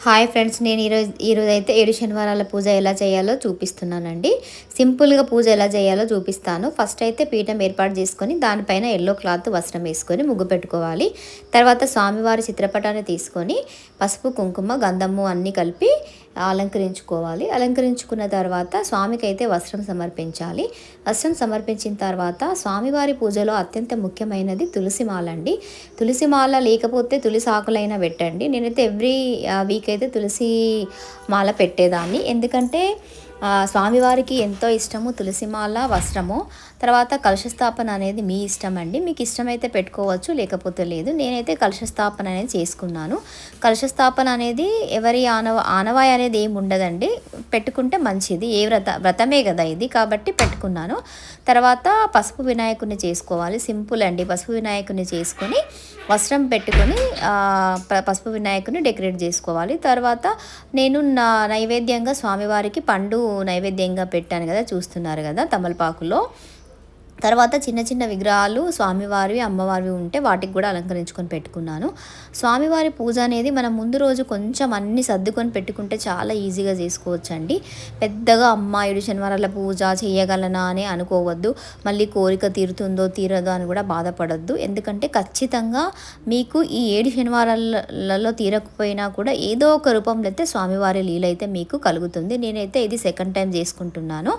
Hi friends, నేను ఈరోజు అయితే 7 శనివారాల పూజ ఎలా చేయాలో చూపిస్తున్నానండి. సింపుల్గా పూజ ఎలా చేయాలో చూపిస్తాను. ఫస్ట్ అయితే పీఠం ఏర్పాటు చేసుకొని దానిపైన ఎల్లో క్లాత్ వస్త్రం వేసుకొని ముగ్గు పెట్టుకోవాలి. తర్వాత స్వామివారి చిత్రపటాన్ని తీసుకొని పసుపు, కుంకుమ, గంధము అన్నీ కలిపి అలంకరించుకోవాలి. అలంకరించుకున్న తర్వాత స్వామికి అయితే వస్త్రం సమర్పించాలి. వస్త్రం సమర్పించిన తర్వాత స్వామివారి పూజలో అత్యంత ముఖ్యమైనది తులసి మాల అండి. తులసి మాల లేకపోతే తులసి ఆకులైనా పెట్టండి. నేనైతే ఎవ్రీ వీక్ అయితే తులసి మాల పెట్టేదాన్ని. ఎందుకంటే స్వామివారికి ఎంతో ఇష్టము తులసిమాల వస్త్రము. తర్వాత కలశస్థాపన అనేది మీ ఇష్టం అండి. మీకు ఇష్టమైతే పెట్టుకోవచ్చు, లేకపోతే లేదు. నేనైతే కలశస్థాపన అనేది చేసుకున్నాను. కలశస్థాపన అనేది ఎవరి ఆనవాయి అనేది ఏమి ఉండదండి. పెట్టుకుంటే మంచిది. ఏ వ్రతమే కదా ఇది, కాబట్టి పెట్టుకున్నాను. తర్వాత పసుపు వినాయకుడిని చేసుకోవాలి. సింపుల్ అండి. పసుపు వినాయకుడిని చేసుకొని వస్త్రం పెట్టుకొని పసుపు వినాయకుడిని డెకరేట్ చేసుకోవాలి. తర్వాత నేను నైవేద్యంగా స్వామివారికి పండు నైవేద్యంగా పెట్టాను కదా, చూస్తున్నారు కదా తమలపాకులో. తర్వాత చిన్న చిన్న విగ్రహాలు స్వామివారివి, అమ్మవారివి ఉంటే వాటికి కూడా అలంకరించుకొని పెట్టుకున్నాను. స్వామివారి పూజ అనేది మనం ముందు రోజు కొంచెం అన్నీ సర్దుకొని పెట్టుకుంటే చాలా ఈజీగా చేసుకోవచ్చండి. పెద్దగా అమ్మ 7 శనివారాల పూజ చేయగలనా అని అనుకోవద్దు. మళ్ళీ కోరిక తీరుతుందో తీరదో అని కూడా బాధపడద్దు. ఎందుకంటే ఖచ్చితంగా మీకు ఈ 7 శనివారాలలో తీరకపోయినా కూడా ఏదో ఒక రూపంలో అయితే స్వామివారి లీల అయితే మీకు కలుగుతుంది. నేనైతే ఇది సెకండ్ టైం చేసుకుంటున్నాను.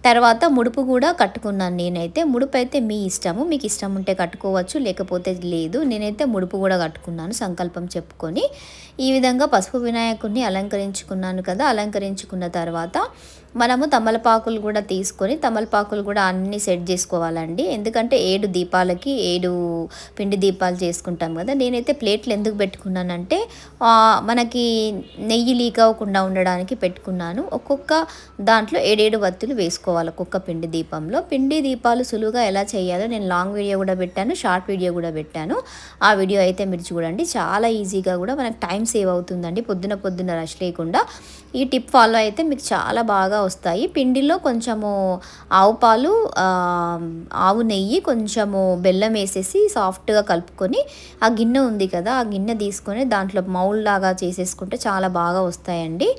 తర్వాత ముడుపు కూడా కట్టుకున్నాను. నేనైతే ముడుపు అయితే మీ ఇష్టము, మీకు ఇష్టం ఉంటే కట్టుకోవచ్చు, లేకపోతే లేదు. నేనైతే ముడుపు కూడా కట్టుకున్నాను సంకల్పం చెప్పుకొని. ఈ విధంగా పసుపు వినాయకుడిని అలంకరించుకున్నాను కదా. అలంకరించుకున్న తర్వాత మనము తమలపాకులు కూడా తీసుకొని తమలపాకులు కూడా అన్నీ సెట్ చేసుకోవాలండి. ఎందుకంటే 7 దీపాలకి 7 పిండి దీపాలు చేసుకుంటాం కదా. నేనైతే ప్లేట్లు ఎందుకు పెట్టుకున్నానంటే మనకి నెయ్యి లీక్ అవ్వకుండా ఉండడానికి పెట్టుకున్నాను. ఒక్కొక్క దాంట్లో 7 వత్తులు వేసుకోవాలి ఒక్కొక్క పిండి దీపంలో. పిండి దీపాలు సులువుగా ఎలా చేయాలో నేను లాంగ్ వీడియో కూడా పెట్టాను, షార్ట్ వీడియో కూడా పెట్టాను. ఆ వీడియో అయితే మీరు చూడండి. చాలా ఈజీగా కూడా మనకు టైం సేవ్ అవుతుందండి. పొద్దున రష్ లేకుండా ఈ టిప్ ఫాలో అయితే మీకు చాలా బాగా వస్తాయి. పిండిలో కొంచెము ఆవు పాలు, ఆవు నెయ్యి, కొంచెము బెల్లం వేసేసి సాఫ్ట్గా కలుపుకొని ఆ గిన్నె ఉంది కదా, ఆ గిన్నె తీసుకొని దాంట్లో మౌల్ లాగా చేసేసుకుంటే చాలా బాగా వస్తాయండి.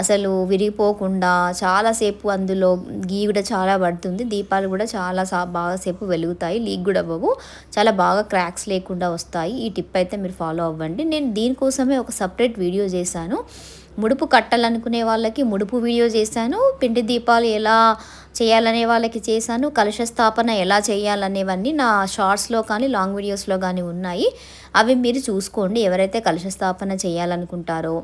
అసలు విరిగిపోకుండా చాలాసేపు అందులో గీ కూడా చాలా పడుతుంది. దీపాలు కూడా చాలా బాగాసేపు వెలుగుతాయి, లీక్ కూడా అవ్వవు. చాలా బాగా క్రాక్స్ లేకుండా వస్తాయి. ఈ టిప్ అయితే మీరు ఫాలో అవ్వండి. నేను దీనికోసమే ఒక సపరేట్ వీడియో చేశాను. ముడుపు కట్టాలనుకునే వాళ్ళకి ముడుపు వీడియో చేశాను. పిండి దీపాలు ఎలా చేయాలనే వాళ్ళకి చేశాను. కలశ స్థాపన ఎలా చేయాలనేవన్నీ నా షార్ట్స్లో కానీ లాంగ్ వీడియోస్లో కానీ ఉన్నాయి. అవి మీరు చూసుకోండి. ఎవరైతే కలశ స్థాపన చేయాలనుకుంటారో,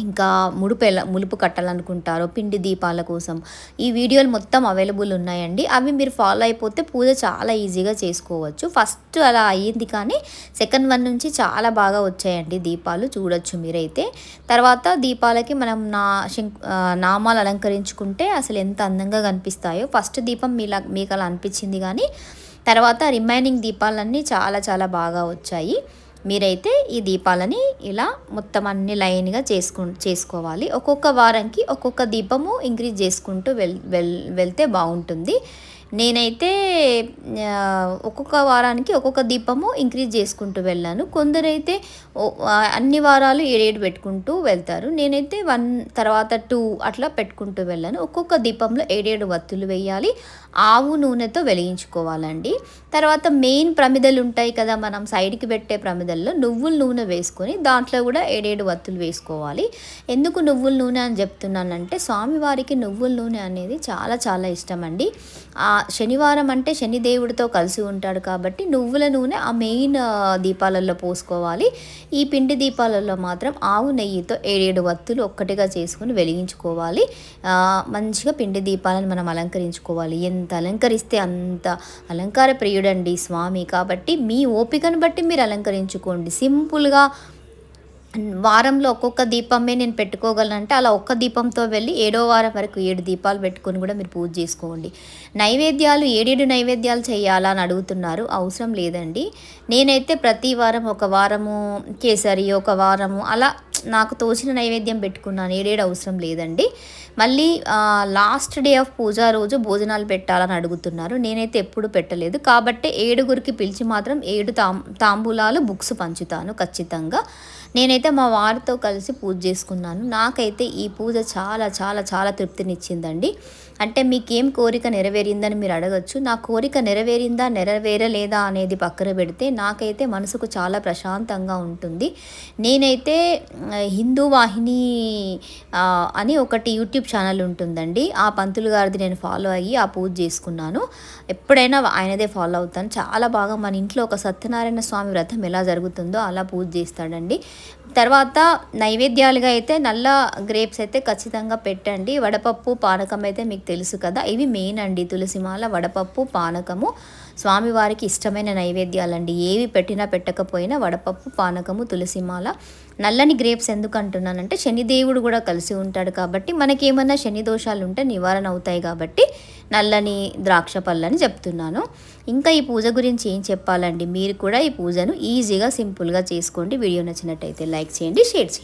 ఇంకా ముడుపు కట్టాలనుకుంటారో పిండి దీపాల కోసం ఈ వీడియోలు మొత్తం అవైలబుల్ ఉన్నాయండి. అవి మీరు ఫాలో అయిపోతే పూజ చాలా ఈజీగా చేసుకోవచ్చు. ఫస్ట్ అలా అయ్యింది, కానీ సెకండ్ వన్ నుంచి చాలా బాగా వచ్చాయండి దీపాలు, చూడొచ్చు మీరైతే. తర్వాత దీపాలకి మనం నామాలు అలంకరించుకుంటే అసలు ఎంత అందంగా కనిపిస్తాయో. ఫస్ట్ దీపం మీకు అలా అనిపించింది, కానీ తర్వాత రిమైనింగ్ దీపాలన్నీ చాలా చాలా బాగా వచ్చాయి. మీరైతే ఈ దీపాలని ఇలా మొత్తం అన్ని లైన్గా చేసుకోవాలి. ఒక్కొక్క వారానికి ఒక్కొక్క దీపము ఇంక్రీజ్ చేసుకుంటూ వెళ్తే బాగుంటుంది. నేనైతే ఒక్కొక్క వారానికి ఒక్కొక్క దీపము ఇంక్రీజ్ చేసుకుంటూ వెళ్ళాను. కొందరైతే అన్ని వారాలు 7 పెట్టుకుంటూ వెళ్తారు. నేనైతే 1 తర్వాత 2 అట్లా పెట్టుకుంటూ వెళ్ళాను. ఒక్కొక్క దీపంలో 7 వత్తులు వేయాలి. ఆవు నూనెతో వెలిగించుకోవాలండి. తర్వాత మెయిన్ ప్రమిదలు ఉంటాయి కదా, మనం సైడ్కి పెట్టే ప్రమిదల్లో నువ్వుల నూనె వేసుకొని దాంట్లో కూడా 7 వత్తులు వేసుకోవాలి. ఎందుకు నువ్వుల నూనె అని చెప్తున్నానంటే, స్వామివారికి నువ్వుల నూనె అనేది చాలా చాలా ఇష్టం అండి. శనివారం అంటే శనిదేవుడితో కలిసి ఉంటాడు కాబట్టి నువ్వుల నూనె ఆ మెయిన్ దీపాలలో పోసుకోవాలి. ఈ పిండి దీపాలలో మాత్రం ఆవు నెయ్యితో 7 వత్తులు ఒక్కటిగా చేసుకొని వెలిగించుకోవాలి. మంచిగా పిండి దీపాలను మనం అలంకరించుకోవాలి. ఎంత అలంకరిస్తే అంత అలంకార ప్రియుడండి స్వామి. కాబట్టి మీ ఓపికను బట్టి మీరు అలంకరించుకోండి. సింపుల్గా వారంలో ఒక్కొక్క దీపమే నేను పెట్టుకోగలనంటే అలా ఒక్క దీపంతో వెళ్ళి 7వ వారం వరకు 7 దీపాలు పెట్టుకొని కూడా మీరు పూజ చేసుకోండి. నైవేద్యాలు 7 నైవేద్యాలు చేయాలా అని అడుగుతున్నారు. అవసరం లేదండి. నేనైతే ప్రతి వారం ఒక వారము కేసరి, ఒక వారము అలా నాకు తోచిన నైవేద్యం పెట్టుకున్నాను. 7 అవసరం లేదండి. మళ్ళీ లాస్ట్ డే ఆఫ్ పూజ రోజు భోజనాలు పెట్టాలని అడుగుతున్నారు. నేనైతే ఎప్పుడు పెట్టలేదు. కాబట్టి 7గురికి పిలిచి మాత్రం 7 తాంబూలాలు బుక్స్ పంచుతాను ఖచ్చితంగా. నేనైతే మా వారితో కలిసి పూజ చేసుకున్నాను. నాకైతే ఈ పూజ చాలా చాలా చాలా తృప్తినిచ్చిందండి. అంటే మీకేం కోరిక నెరవేరిందని మీరు అడగొచ్చు. నా కోరిక నెరవేరిందా నెరవేరలేదా అనేది పక్కన పెడితే నాకైతే మనసుకు చాలా ప్రశాంతంగా ఉంటుంది. నేనైతే హిందూ వాహిని అని ఒకటి యూట్యూబ్ ఛానల్ ఉంటుందండి. ఆ పంతులు గారిది నేను ఫాలో అయ్యి ఆ పూజ చేసుకున్నాను. ఎప్పుడైనా ఆయనదే ఫాలో అవుతాను. చాలా బాగా మన ఇంట్లో ఒక సత్యనారాయణ స్వామి వ్రతం ఎలా జరుగుతుందో అలా పూజ చేస్తాడండి. తర్వాత నైవేద్యాలుగా అయితే నల్ల గ్రేప్స్ అయితే ఖచ్చితంగా పెట్టండి. వడపప్పు పానకం అయితే మీకు తెలుసు కదా, ఇవి మెయిన్ అండి. తులసిమాల, వడపప్పు, పానకము స్వామివారికి ఇష్టమైన నైవేద్యాలండి. ఏవి పెట్టినా పెట్టకపోయినా వడపప్పు, పానకము, తులసిమాల. నల్లని గ్రేప్స్ ఎందుకు అంటున్నానంటే శనిదేవుడు కూడా కలిసి ఉంటాడు కాబట్టి మనకేమన్నా శని దోషాలు ఉంటే నివారణ అవుతాయి కాబట్టి నల్లని ద్రాక్ష పళ్ళని చెప్తున్నాను. ఇంకా ఈ పూజ గురించి ఏం చెప్పాలండి, మీరు కూడా ఈ పూజను ఈజీగా సింపుల్గా చేసుకోండి. వీడియో నచ్చినట్టయితే లైక్ చేయండి, షేర్ చేయండి.